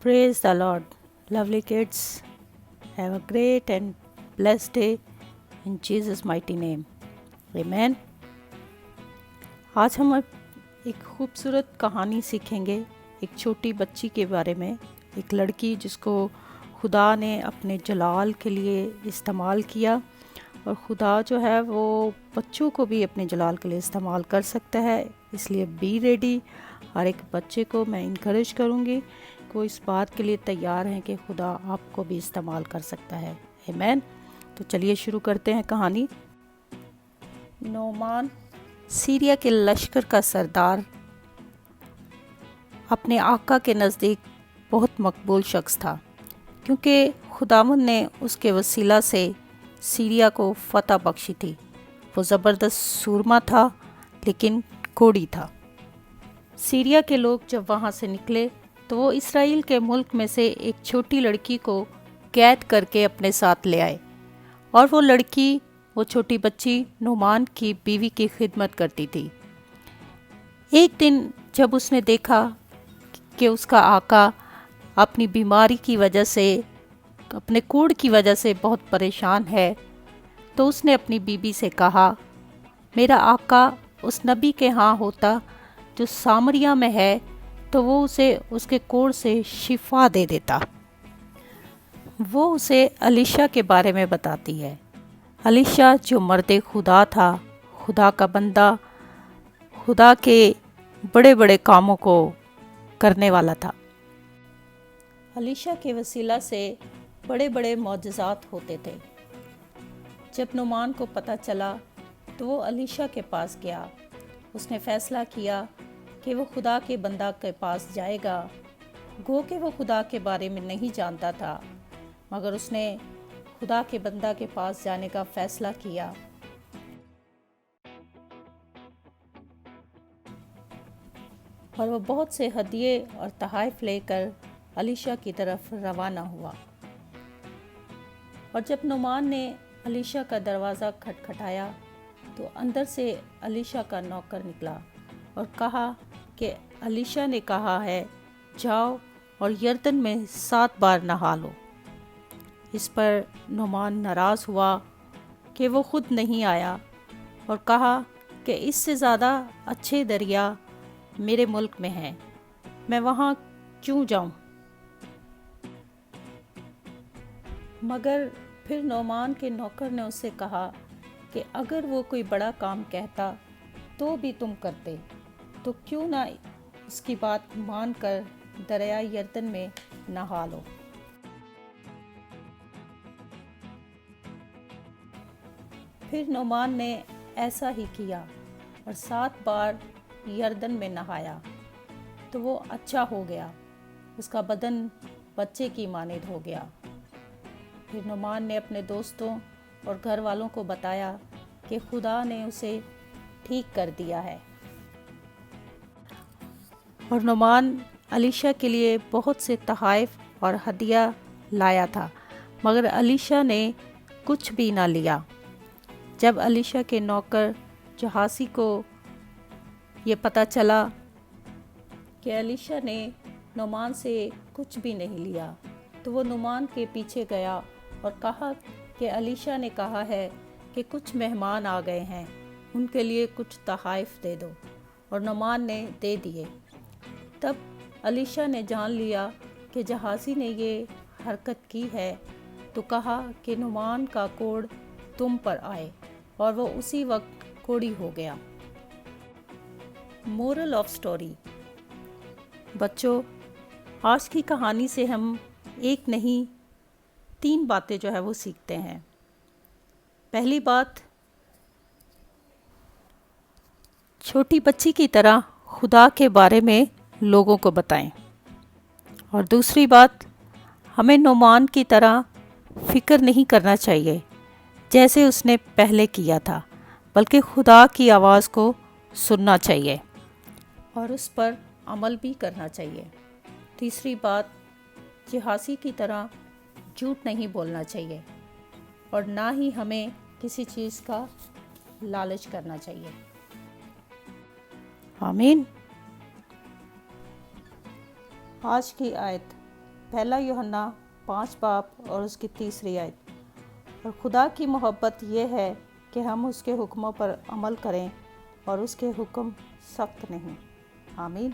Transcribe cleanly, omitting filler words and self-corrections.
Praise the Lord. Lovely kids, have a great and blessed day in Jesus' mighty name. Amen. आज हम एक खूबसूरत कहानी सीखेंगे एक छोटी बच्ची के बारे में, एक लड़की जिसको खुदा ने अपने जलाल के लिए इस्तेमाल किया और खुदा जो है वो बच्चों को भी अपने जलाल के लिए इस्तेमाल कर सकता है। इसलिए बी रेडी। हर एक बच्चे को मैं इनकरेज करूँगी कि वो इस बात के लिए तैयार हैं कि खुदा आपको भी इस्तेमाल कर सकता है। आमीन। तो चलिए शुरू करते हैं कहानी। नोमान सीरिया के लश्कर का सरदार अपने आका के नज़दीक बहुत मकबूल शख्स था, क्योंकि खुदावंद ने उसके वसीला से सीरिया को फ़तह बख्शी थी। वो ज़बरदस्त सूरमा था लेकिन कोढ़ी था। सीरिया के लोग जब वहाँ से निकले तो वो इसराइल के मुल्क में से एक छोटी लड़की को कैद करके अपने साथ ले आए और वो छोटी बच्ची नोमान की बीवी की खिदमत करती थी। एक दिन जब उसने देखा कि उसका आका अपनी बीमारी की वजह से, अपने कोढ़ की वजह से बहुत परेशान है, तो उसने अपनी बीवी से कहा, मेरा आका उस नबी के यहाँ होता जो सामरिया में है तो वो उसे उसके कोढ़ से शिफा दे देता। वो उसे अलीशा के बारे में बताती है। अलीशा जो मर्द खुदा था, खुदा का बंदा, खुदा के बड़े बड़े कामों को करने वाला था। अलीशा के वसीला से बड़े बड़े मौजज़ात होते थे। जब नुमान को पता चला तो वो अलीशा के पास गया। उसने फ़ैसला किया कि वो खुदा के बंदा के पास जाएगा। गो कि वो खुदा के बारे में नहीं जानता था, मगर उसने खुदा के बंदा के पास जाने का फ़ैसला किया। और वो बहुत से हदिये और तोहफ़े लेकर अलीशा की तरफ रवाना हुआ। और जब नुमान ने अलीशा का दरवाज़ा खटखटाया तो अंदर से अलीशा का नौकर निकला और कहा कि अलीशा ने कहा है, जाओ और यरदन में 7 बार नहा लो। इस पर नुमान नाराज़ हुआ कि वो खुद नहीं आया और कहा कि इससे ज़्यादा अच्छे दरिया मेरे मुल्क में हैं, मैं वहाँ क्यों जाऊँ। मगर फिर नोमान के नौकर ने उससे कहा कि अगर वो कोई बड़ा काम कहता तो भी तुम करते, तो क्यों ना उसकी बात मानकर दरिया यरदन में नहा लो। फिर नोमान ने ऐसा ही किया और 7 बार यरदन में नहाया तो वो अच्छा हो गया, उसका बदन बच्चे की मानिंद हो गया। फिर नोमान ने अपने दोस्तों और घर वालों को बताया कि खुदा ने उसे ठीक कर दिया है। और नोमान अलीशा के लिए बहुत से तोहफ़े और हदिया लाया था, मगर अलीशा ने कुछ भी ना लिया। जब अलीशा के नौकर जहासी को ये पता चला कि अलीशा ने नोमान से कुछ भी नहीं लिया, तो वो नोमान के पीछे गया और कहा कि अलीशा ने कहा है कि कुछ मेहमान आ गए हैं, उनके लिए कुछ तोहफ़े दे दो। और नोमान ने दे दिए। तब अलीशा ने जान लिया कि जहाज़ी ने ये हरकत की है, तो कहा कि नुमान का कोढ़ तुम पर आए, और वो उसी वक्त कोढ़ी हो गया। Moral of story. बच्चों, आज की कहानी से हम एक नहीं 3 बातें जो है वो सीखते हैं। पहली बात, छोटी बच्ची की तरह खुदा के बारे में लोगों को बताएं। और दूसरी बात, हमें नोमान की तरह फ़िक्र नहीं करना चाहिए जैसे उसने पहले किया था, बल्कि खुदा की आवाज़ को सुनना चाहिए और उस पर अमल भी करना चाहिए। तीसरी बात, जिहासी की तरह झूठ नहीं बोलना चाहिए और ना ही हमें किसी चीज़ का लालच करना चाहिए। आमीन। आज की आयत پہلا یوحنا 5 باب اور اس کی 30 آیت۔ اور خدا کی محبت یہ ہے کہ ہم اس کے حکموں پر عمل کریں، اور اس کے حکم سخت نہیں۔ آمین۔